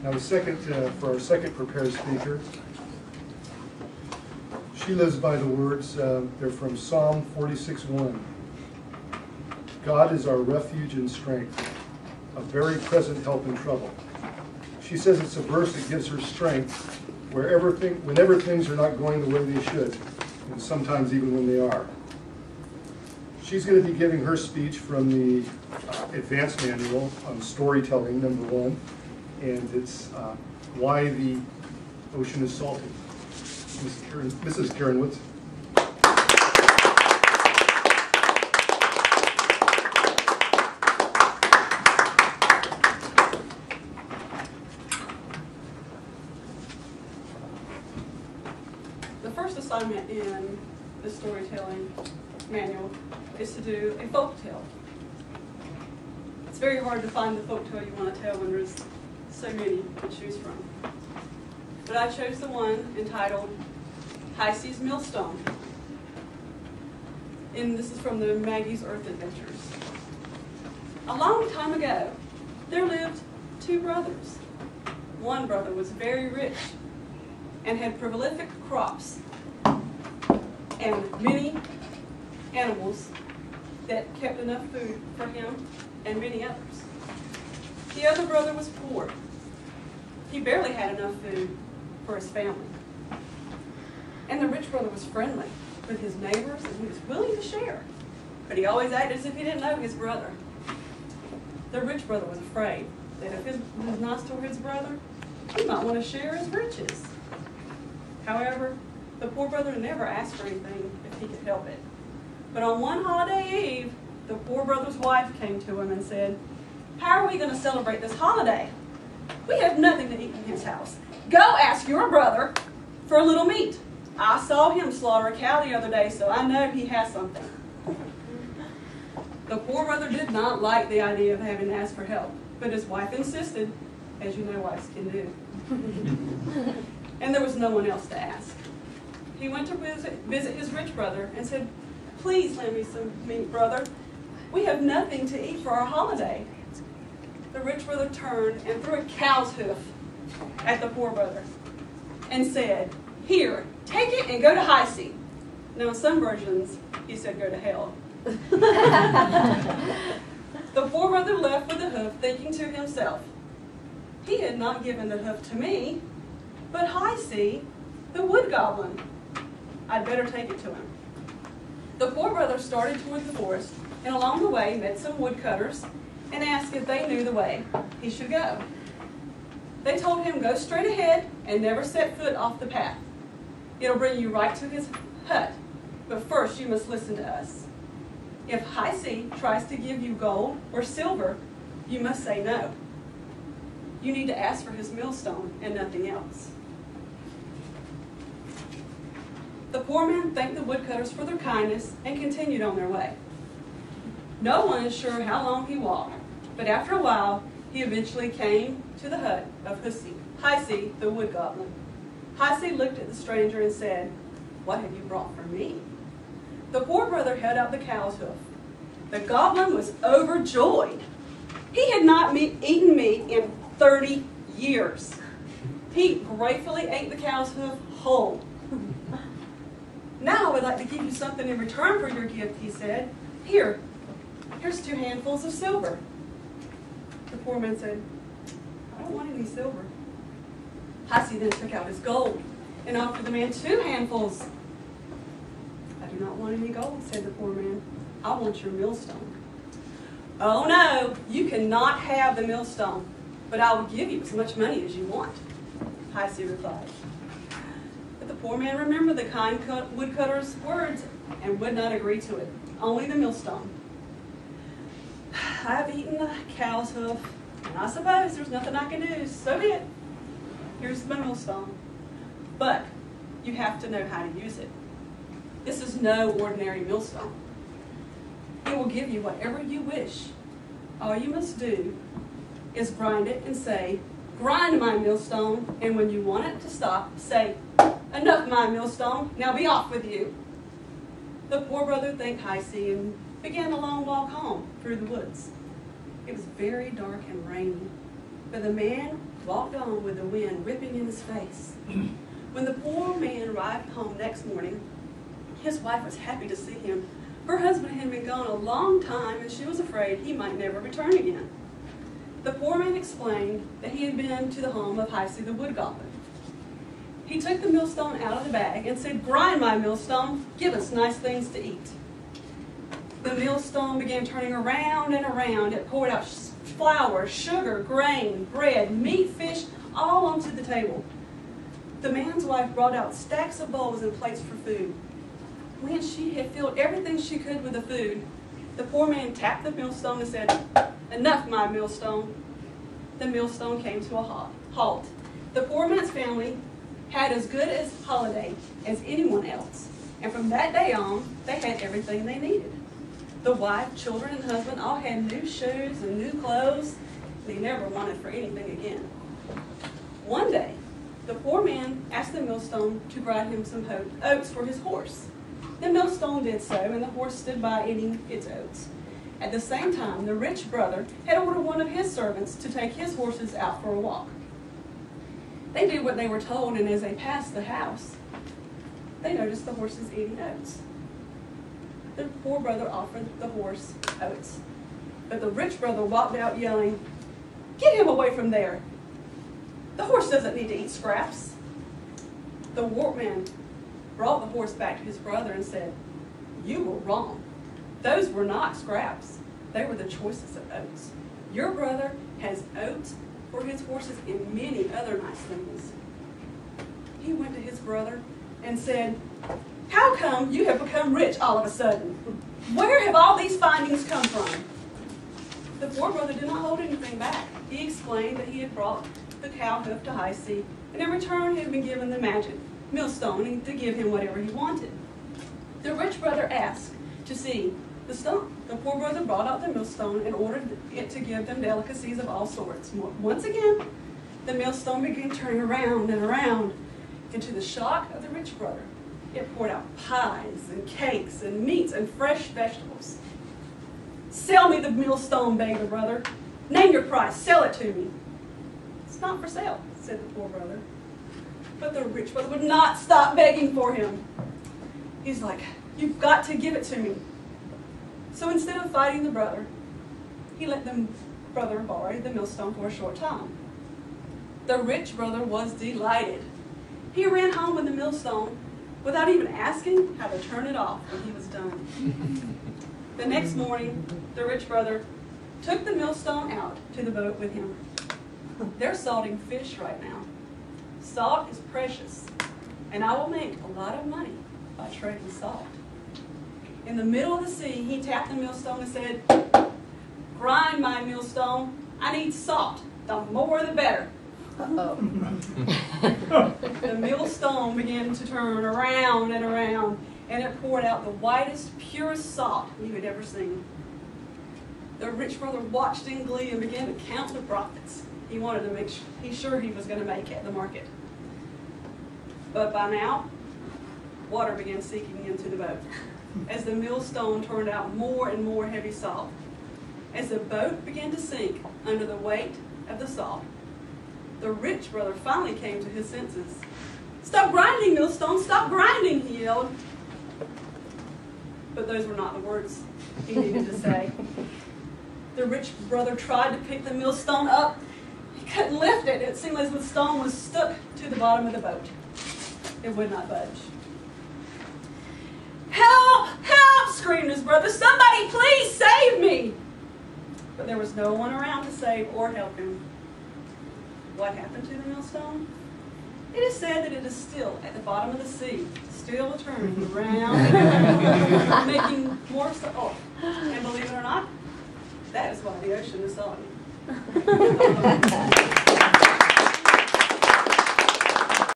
Now for our second prepared speaker, she lives by the words, they're from Psalm 46:1. God is our refuge and strength, a very present help in trouble. She says it's a verse that gives her strength whenever things are not going the way they should, and sometimes even when they are. She's going to be giving her speech from the advanced manual on storytelling, number 1, and it's why the ocean is salty. Mrs. Karen Woodson. The first assignment in the storytelling manual is to do a folk tale. It's very hard to find the folk tale you want to tell when there's so many to choose from. But I chose the one entitled Hi-Sea's Millstone. And this is from the Maggie's Earth Adventures. A long time ago, there lived 2 brothers. One brother was very rich and had prolific crops and many animals that kept enough food for him and many others. The other brother was poor. He barely had enough food for his family. And the rich brother was friendly with his neighbors and he was willing to share. But he always acted as if he didn't know his brother. The rich brother was afraid that if he was nice to his brother, he might want to share his riches. However, the poor brother never asked for anything if he could help it. But on one holiday eve, the poor brother's wife came to him and said, "How are we going to celebrate this holiday? We have nothing to eat in his house. Go ask your brother for a little meat. I saw him slaughter a cow the other day, so I know he has something." The poor brother did not like the idea of having to ask for help, but his wife insisted, as you know wives can do. And there was no one else to ask. He went to visit his rich brother and said, "Please lend me some meat, brother. We have nothing to eat for our holiday." The rich brother turned and threw a cow's hoof at the poor brother and said, "Here, take it and go to Hi-See." Now in some versions, he said go to hell. The poor brother left with the hoof, thinking to himself, "He had not given the hoof to me, but Hi-See, the wood goblin. I'd better take it to him." The poor brother started toward the forest, and along the way met some woodcutters and asked if they knew the way he should go. They told him, "Go straight ahead and never set foot off the path. It'll bring you right to his hut, but first you must listen to us. If Hi-See tries to give you gold or silver, you must say no. You need to ask for his millstone and nothing else." The poor man thanked the woodcutters for their kindness and continued on their way. No one is sure how long he walked, but after a while, he eventually came to the hut of Hi-See, the wood goblin. Hi-See looked at the stranger and said, "What have you brought for me?" The poor brother held out the cow's hoof. The goblin was overjoyed. He had not eaten meat in 30 years. He gratefully ate the cow's hoof whole. "Now I would like to give you something in return for your gift," he said. Here's 2 handfuls of silver." The poor man said, "I don't want any silver." Hi-See then took out his gold and offered the man 2 handfuls. "I do not want any gold," said the poor man. "I want your millstone." "Oh no, you cannot have the millstone, but I will give you as much money as you want," Hi-See replied. But the poor man remembered the kind woodcutter's words and would not agree to it. Only the millstone. "I've eaten the cow's hoof, and I suppose there's nothing I can do, so be it. Here's my millstone. But you have to know how to use it. This is no ordinary millstone. It will give you whatever you wish. All you must do is grind it and say, 'Grind my millstone,' and when you want it to stop, say, 'Enough, my millstone, now be off with you.'" The poor brother thanked Hi-See and began a long walk home through the woods. It was very dark and rainy, but the man walked on with the wind whipping in his face. When the poor man arrived home next morning, his wife was happy to see him. Her husband had been gone a long time, and she was afraid he might never return again. The poor man explained that he had been to the home of Heisey the wood goblin. He took the millstone out of the bag and said, "Grind, my millstone, give us nice things to eat." The millstone began turning around and around. It poured out flour, sugar, grain, bread, meat, fish, all onto the table. The man's wife brought out stacks of bowls and plates for food. When she had filled everything she could with the food, the poor man tapped the millstone and said, "Enough, my millstone." The millstone came to a halt. The poor man's family had as good a holiday as anyone else, and from that day on, they had everything they needed. The wife, children, and husband all had new shoes and new clothes. They never wanted for anything again. One day, the poor man asked the millstone to grind him some oats for his horse. The millstone did so, and the horse stood by eating its oats. At the same time, the rich brother had ordered one of his servants to take his horses out for a walk. They did what they were told, and as they passed the house, they noticed the horses eating oats. The poor brother offered the horse oats, but the rich brother walked out yelling, "Get him away from there! The horse doesn't need to eat scraps." The workman brought the horse back to his brother and said, "You were wrong. Those were not scraps. They were the choicest of oats. Your brother has oats for his horses and many other nice things." He went to his brother and said, "How come you have become rich all of a sudden? Where have all these findings come from?" The poor brother did not hold anything back. He explained that he had brought the cow hoof to Heisey, and in return he had been given the magic millstone to give him whatever he wanted. The rich brother asked to see the stone. The poor brother brought out the millstone and ordered it to give them delicacies of all sorts. Once again, the millstone began turning around and around, and to the shock of the rich brother, it poured out pies and cakes and meats and fresh vegetables. "Sell me the millstone," begged the brother. "Name your price, sell it to me." "It's not for sale," said the poor brother. But the rich brother would not stop begging for him. He's like, "You've got to give it to me." So instead of fighting the brother, he let the brother borrow the millstone for a short time. The rich brother was delighted. He ran home with the millstone without even asking how to turn it off when he was done. The next morning, the rich brother took the millstone out to the boat with him. They're salting fish right now. Salt is precious, and I will make a lot of money by trading salt. In the middle of the sea, he tapped the millstone and said, "Grind, my millstone. I need salt. The more the better." Uh-oh. The millstone began to turn around and around, and it poured out the whitest, purest salt you had ever seen. The rich brother watched in glee and began to count the profits. He wanted to make sure he was going to make it at the market. But by now, water began seeping into the boat as the millstone turned out more and more heavy salt. As the boat began to sink under the weight of the salt, the rich brother finally came to his senses. "Stop grinding, millstone, stop grinding," he yelled. But those were not the words he needed to say. The rich brother tried to pick the millstone up. He couldn't lift it. It seemed as if the stone was stuck to the bottom of the boat. It would not budge. "Help! Help!" screamed his brother. "Somebody please save me!" But there was no one around to save or help him. What happened to the millstone? It is said that it is still at the bottom of the sea, still turning around and around, making more salt. And believe it or not, that is why the ocean is salty.